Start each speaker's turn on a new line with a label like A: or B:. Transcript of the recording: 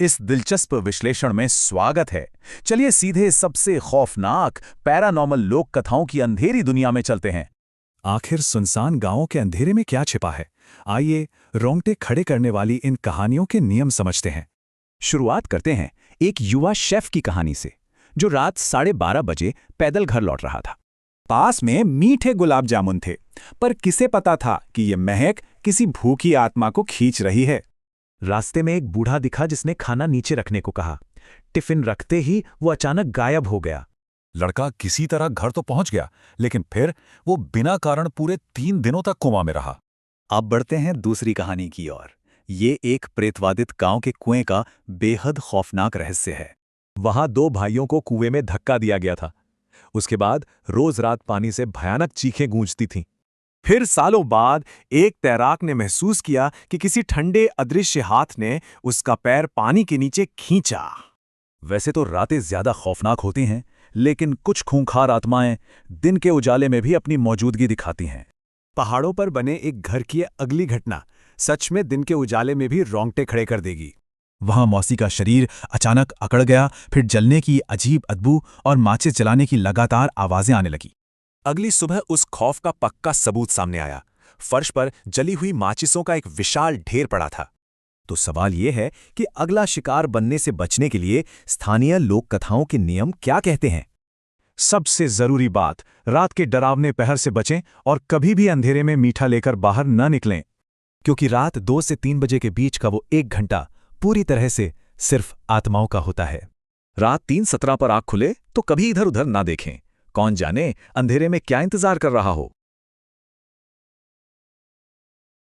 A: इस दिलचस्प विश्लेषण में स्वागत है। चलिए सीधे सबसे खौफनाक पैरानॉर्मल लोक कथाओं की अंधेरी दुनिया में चलते हैं।
B: आखिर सुनसान गांवों के अंधेरे में क्या छिपा है? आइए रोंगटे खड़े करने वाली इन कहानियों के नियम समझते हैं।
A: शुरुआत करते हैं एक युवा शेफ की कहानी से, जो रात 12:30 बजे पैदल घर लौट रहा था। पास में मीठे गुलाब जामुन थे, पर किसे पता था कि ये महक किसी भूखी आत्मा को खींच रही है। रास्ते में एक बूढ़ा दिखा जिसने खाना नीचे रखने को कहा। टिफिन रखते ही वो अचानक गायब हो गया।
B: लड़का किसी तरह घर तो पहुंच गया, लेकिन फिर वो बिना कारण पूरे 3 दिनों तक कोमा में रहा।
A: अब बढ़ते हैं दूसरी कहानी की ओर। ये एक प्रेतवादित गांव के कुएं का बेहद खौफनाक रहस्य है। वहां 2 भाइयों को कुएं में धक्का दिया गया था। उसके बाद रोज रात पानी से भयानक चीखें गूंजती थीं। फिर सालों बाद एक तैराक ने महसूस किया कि किसी ठंडे अदृश्य हाथ ने उसका पैर पानी के नीचे खींचा। वैसे तो रातें ज्यादा खौफनाक होती हैं, लेकिन कुछ खूंखार आत्माएं दिन के उजाले में भी अपनी मौजूदगी दिखाती हैं। पहाड़ों पर बने एक घर की अगली घटना सच में दिन के उजाले में भी रोंगटे खड़े कर देगी।
B: वहां मौसी का शरीर अचानक अकड़ गया, फिर जलने की अजीब अदबू और माचिस जलाने की लगातार आवाजें आने लगी।
A: अगली सुबह उस खौफ का पक्का सबूत सामने आया। फर्श पर जली हुई माचिसों का एक विशाल ढेर पड़ा था। तो सवाल यह है कि अगला शिकार बनने से बचने के लिए स्थानीय लोक कथाओं के नियम क्या कहते हैं।
B: सबसे जरूरी बात, रात के डरावने पहर से बचें और कभी भी अंधेरे में मीठा लेकर बाहर न निकलें,
A: क्योंकि रात 2 से 3 बजे के बीच का वो 1 घंटा पूरी तरह से सिर्फ आत्माओं का होता है। रात 3:17 पर आँख खुले तो कभी इधर उधर ना देखें। कौन जाने अंधेरे में क्या इंतजार कर रहा हो।